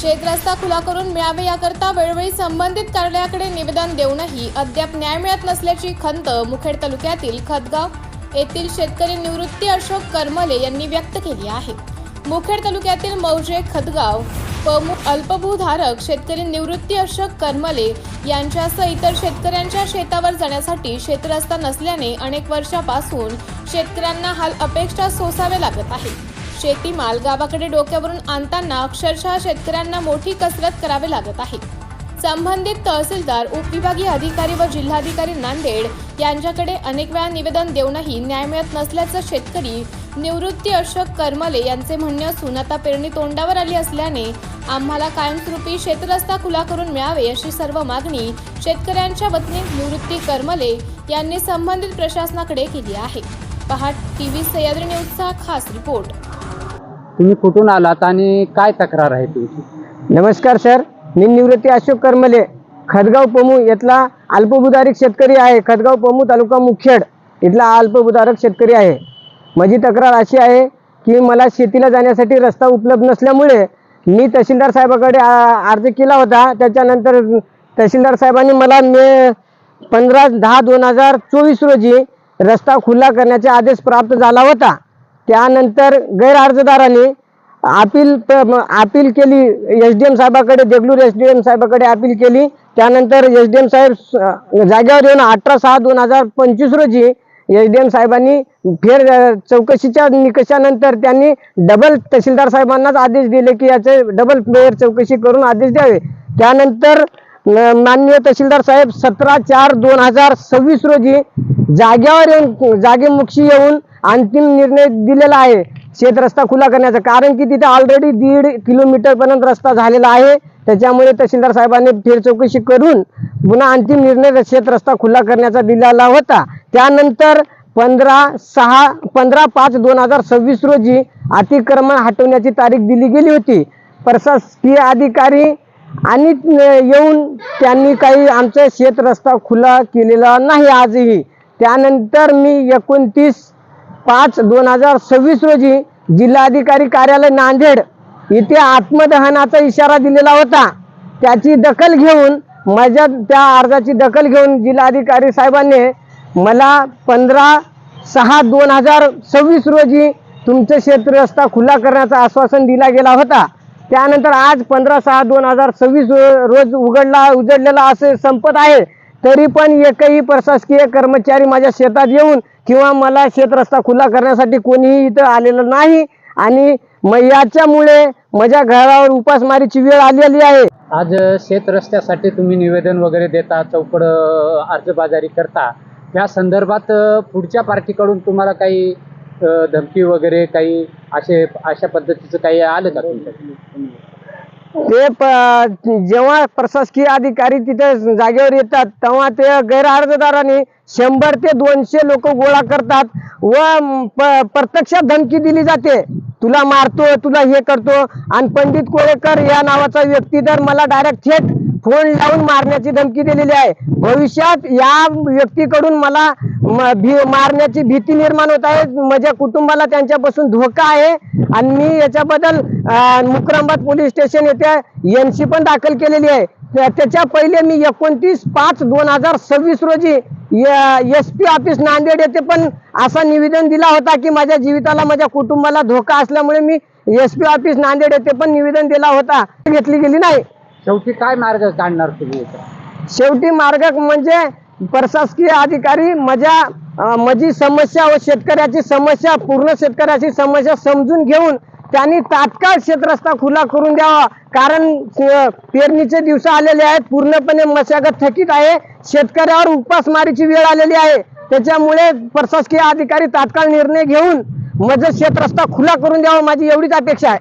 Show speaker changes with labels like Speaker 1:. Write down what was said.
Speaker 1: शेतरस्ता खुला करून मिळावे याकरता वेळोवेळी संबंधित कार्यालयाकडे निवेदन देऊनही अद्याप न्याय मिळत नसल्याची खंत मुखेड तालुक्यातील खतगाव येथील शेतकरी निवृत्ती अशोक करमले यांनी व्यक्त केली आहे। मुखेड तालुक्यातील मौजे खतगाव अल्पभूधारक शेतकरी निवृत्ती अशोक करमले यांच्यासह इतर शेतकऱ्यांच्या शेतावर जाण्यासाठी शेतरस्ता नसल्याने अनेक वर्षापासून शेतकऱ्यांना हाल अपेक्षा सोसावे लागत आहे। शेतीमाल गावाकडे डोक्यावरून आणताना अक्षरशः शेतकऱ्यांना मोठी कसरत करावी लागत आहे। संबंधित तहसीलदार, उपविभागीय अधिकारी व जिल्हाधिकारी नांदेड यांच्याकडे अनेक वेळा निवेदन देऊनही न्याय मिळत नसल्याचं शेतकरी निवृत्ती अशोक करमले यांचे म्हणणे असून आता पेरणी तोंडावर आली असल्याने आम्हाला कायमस्वरूपी शेतरस्ता खुला करून मिळावे अशी सर्व मागणी शेतकऱ्यांच्या वतीने निवृत्ती करमले यांनी संबंधित प्रशासनाकडे केली आहे। पहा टीव्ही सह्याद्री न्यूजचा खास रिपोर्ट।
Speaker 2: तुम्ही कुठून आलात आणि काय तक्रार आहे तुमची?
Speaker 3: नमस्कार सर, मी निवृत्ती अशोक करमले खतगाव पमू इथला अल्पभूधारक शेतकरी आहे। खतगाव पमू तालुका मुखेड इथला अल्पभूधारक शेतकरी आहे। माझी तक्रार अशी आहे की मला शेतीला जाण्यासाठी रस्ता उपलब्ध नसल्यामुळे मी तहसीलदार साहेबांकडे अर्ज केला होता। त्याच्यानंतर तहसीलदार साहेबांनी मला मे 15/10/2024 रोजी रस्ता खुला करण्याचा आदेश प्राप्त झाला होता। त्यानंतर गैर अर्जदारांनी अपील केली एसडीएम साहेबांकडे, देगलूर एसडीएम साहेबांकडे अपील केली। त्यानंतर एसडीएम साहेब जागेवर येऊन 18/6/2025 रोजी एसडीएम साहेबांनी फेर चौकशीच्या निकषानंतर त्यांनी डबल तहसीलदार साहेबांनाच आदेश दिले की याचे डबल फेर चौकशी करून आदेश द्यावे। त्यानंतर माननीय तहसीलदार साहेब 17/4/2026 रोजी जागेवर येऊन जागेमुखी येऊन अंतिम निर्णय दिलेला आहे शेत रस्ता खुला करण्याचा। कारण की तिथे ऑलरेडी 1.5 किलोमीटर पर्यंत रस्ता झालेला आहे। त्याच्यामुळे तहसीलदार साहेबांनी फेर चौकशी करून पुन्हा अंतिम निर्णय शेत रस्ता खुला करण्याचा दिलेला होता। त्यानंतर 15/5/2026 रोजी अतिक्रमण हटवण्याची तारीख दिली गेली होती। प्रशासकीय अधिकारी आणि येऊन त्यांनी काही आमचा शेत रस्ता खुला केलेला नाही आजही। त्यानंतर मी 29/5/2026 रोजी जिल्हाधिकारी कार्यालय नांदेड इथे आत्मदहनाचा इशारा दिलेला होता। त्याची दखल घेऊन त्या अर्जाची दखल घेऊन जिल्हाधिकारी साहेबांनी मला 15/6/2026 रोजी तुमचे शेत रस्ता खुला करण्याचं आश्वासन दिला गेला होता। त्यानंतर आज 15/6/2026 रोज उजडलेला असे संपत आहे, तरी पण एकही प्रशासकीय कर्मचारी माझ्या शेतात येऊन किंवा मला शेत रस्ता खुला करण्यासाठी कोणीही इथं आलेलं नाही आणि याच्यामुळे माझ्या घरावर उपासमारीची वेळ आलेली आहे।
Speaker 2: आज शेत रस्त्यासाठी तुम्ही निवेदन वगैरे देता, चौकड अर्जबाजारी करता, या संदर्भात पुढच्या पार्टीकडून तुम्हाला काही धमकी वगैरे काही अशा पद्धतीचं काही आलं का तुमच्याकडे?
Speaker 3: ते जेव्हा प्रशासकीय अधिकारी तिथे जागेवर येतात तेव्हा ते गैर अर्जदारांनी 100 ते 200 लोक गोळा करतात व प्रत्यक्षात धमकी दिली जाते, तुला मारतो, तुला हे करतो। आणि पंडित कोळेकर या नावाचा व्यक्ती तर मला डायरेक्ट थेट फोन लावून मारण्याची धमकी दिलेली आहे। भविष्यात या व्यक्तीकडून मला मारण्याची भीती निर्माण होत आहे। माझ्या कुटुंबाला त्यांच्यापासून धोका आहे आणि मी याच्याबद्दल मुकराबाद पोलीस स्टेशन येथे एनसी पण दाखल केलेली आहे। त्याच्या पहिले मी 29/5/2026 रोजी SP ऑफिस नांदेड येथे पण असा निवेदन दिला होता की माझ्या जीविताला, माझ्या कुटुंबाला धोका असल्यामुळे मी SP ऑफिस नांदेड येथे पण निवेदन दिला होता, घेतली गेली नाही।
Speaker 2: शेवटी काय मार्ग काढणार तुम्ही?
Speaker 3: शेवटी मार्ग म्हणजे प्रशासकीय अधिकारी माझी समस्या व शेतकऱ्याची समस्या, पूर्ण शेतकऱ्याची समस्या समजून घेऊन त्यांनी तात्काळ शेत रस्ता खुला करून द्यावा। कारण पेरणीचे दिवस आलेले आहेत, पूर्णपणे मशागत थकीत आहे, शेतकऱ्यावर उपासमारीची वेळ आलेली आहे। त्याच्यामुळे प्रशासकीय अधिकारी तात्काळ निर्णय घेऊन माझं शेत रस्ता खुला करून द्यावा, माझी एवढीच अपेक्षा आहे।